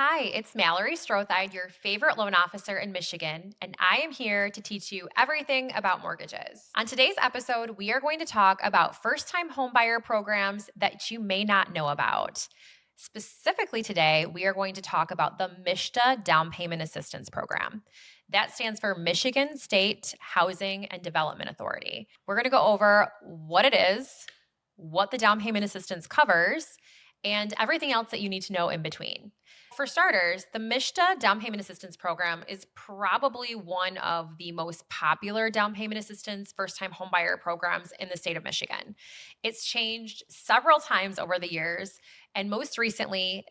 Hi, it's Mallory Strotheide, your favorite loan officer in Michigan, and I am here to teach you everything about mortgages. On today's episode, we are going to talk about first-time homebuyer programs that you may not know about. Specifically today, we are going to talk about the MSHDA Down Payment Assistance Program. That stands for Michigan State Housing and Development Authority. We're going to go over what it is, what the down payment assistance covers, and everything else that you need to know in between. For starters, the MSHDA Down Payment Assistance Program is probably one of the most popular down payment assistance first-time homebuyer programs in the state of Michigan. It's changed several times over the years, and most recently,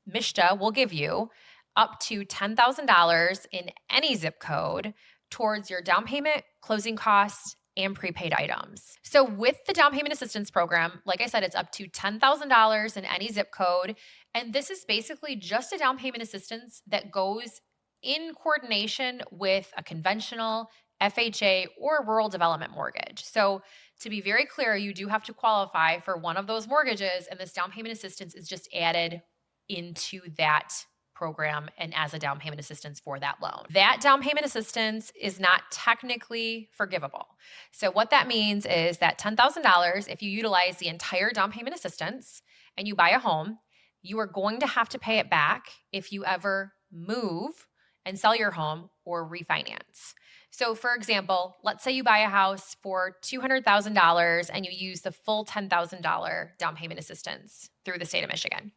MSHDA will give you up to $10,000 in any zip code towards your down payment, closing costs, and prepaid items. So with the down payment assistance program, like I said, it's up to $10,000 in any zip code. And this is basically just a down payment assistance that goes in coordination with a conventional FHA or rural development mortgage. So to be very clear, you do have to qualify for one of those mortgages, and this down payment assistance is just added into that program and as a down payment assistance for that loan. That down payment assistance is not technically forgivable. So what that means is that $10,000, if you utilize the entire down payment assistance and you buy a home, you are going to have to pay it back if you ever move and sell your home or refinance. So for example, let's say you buy a house for $200,000 and you use the full $10,000 down payment assistance through the state of Michigan.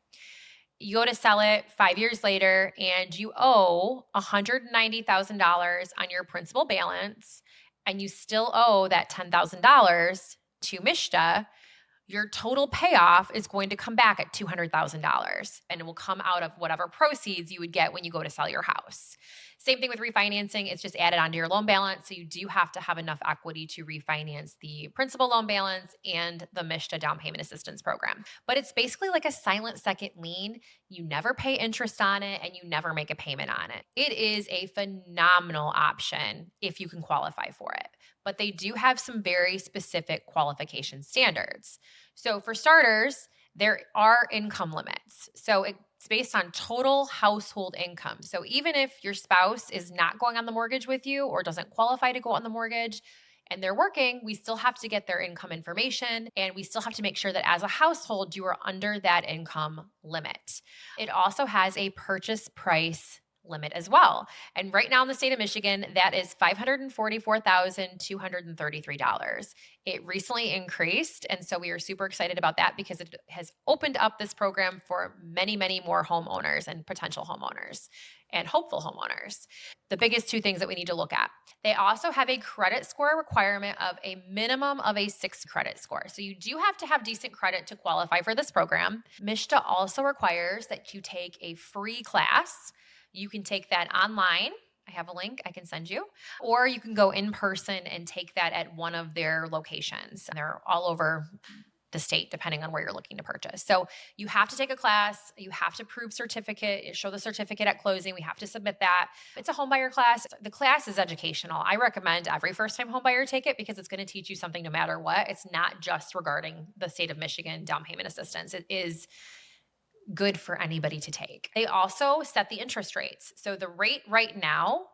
You go to sell it 5 years later and you owe $190,000 on your principal balance, and you still owe that $10,000 to MSHDA. Your total payoff is going to come back at $200,000, and it will come out of whatever proceeds you would get when you go to sell your house. Same thing with refinancing. It's just added onto your loan balance. So you do have to have enough equity to refinance the principal loan balance and the MSHDA down payment assistance program. But it's basically like a silent second lien. You never pay interest on it and you never make a payment on it. It is a phenomenal option if you can qualify for it. But they do have some very specific qualification standards. So for starters, there are income limits. So it's based on total household income. So even if your spouse is not going on the mortgage with you or doesn't qualify to go on the mortgage and they're working, we still have to get their income information, and we still have to make sure that as a household, you are under that income limit. It also has a purchase price limit as well. And right now in the state of Michigan, that is $544,233. It recently increased, and so we are super excited about that because it has opened up this program for many, many more homeowners and potential homeowners and hopeful homeowners. The biggest two things that we need to look at. They also have a credit score requirement of a minimum of a 6 credit score. So you do have to have decent credit to qualify for this program. MSHDA also requires that you take a free class. You can take that online. I have a link I can send you, or you can go in person and take that at one of their locations. And they're all over the state, depending on where you're looking to purchase. So you have to take a class. You have to prove certificate, show the certificate at closing. We have to submit that. It's a homebuyer class. The class is educational. I recommend every first-time homebuyer take it because it's going to teach you something no matter what. It's not just regarding the state of Michigan down payment assistance. It is good for anybody to take. They also set the interest rates. So the rate right now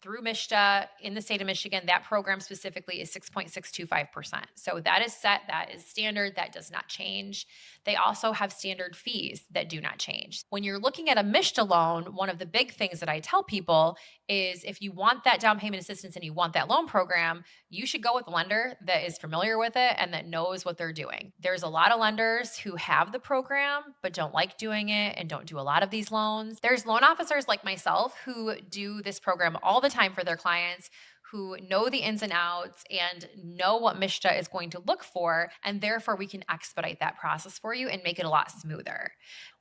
through MSHDA in the state of Michigan, that program specifically is 6.625%. So that is set, that is standard, that does not change. They also have standard fees that do not change. When you're looking at a MSHDA loan, one of the big things that I tell people is if you want that down payment assistance and you want that loan program, you should go with a lender that is familiar with it and that knows what they're doing. There's a lot of lenders who have the program but don't like doing it and don't do a lot of these loans. There's loan officers like myself who do this program all the time for their clients, who know the ins and outs and know what MSHDA is going to look for, and therefore we can expedite that process for you and make it a lot smoother.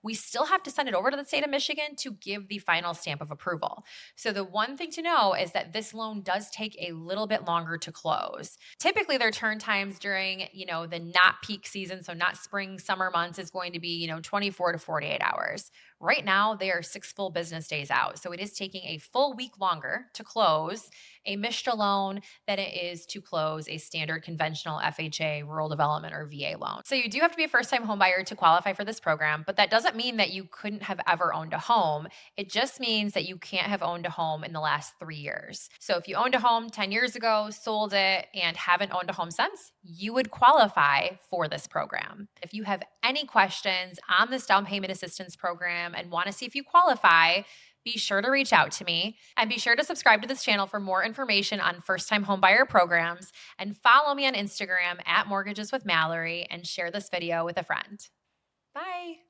We still have to send it over to the state of Michigan to give the final stamp of approval. So the one thing to know is that this loan does take a little bit longer to close. Typically their turn times during, the not peak season, so not spring, summer months, is going to be, 24 to 48 hours. Right now, they are 6 full business days out. So it is taking a full week longer to close a MSHDA a loan than it is to close a standard conventional FHA, rural development, or VA loan. So you do have to be a first-time homebuyer to qualify for this program, but that doesn't mean that you couldn't have ever owned a home. It just means that you can't have owned a home in the last 3 years. So if you owned a home 10 years ago, sold it, and haven't owned a home since, you would qualify for this program. If you have any questions on this down payment assistance program and want to see if you qualify, be sure to reach out to me, and be sure to subscribe to this channel for more information on first-time homebuyer programs, and follow me on Instagram at Mortgages with Mallory, and share this video with a friend. Bye.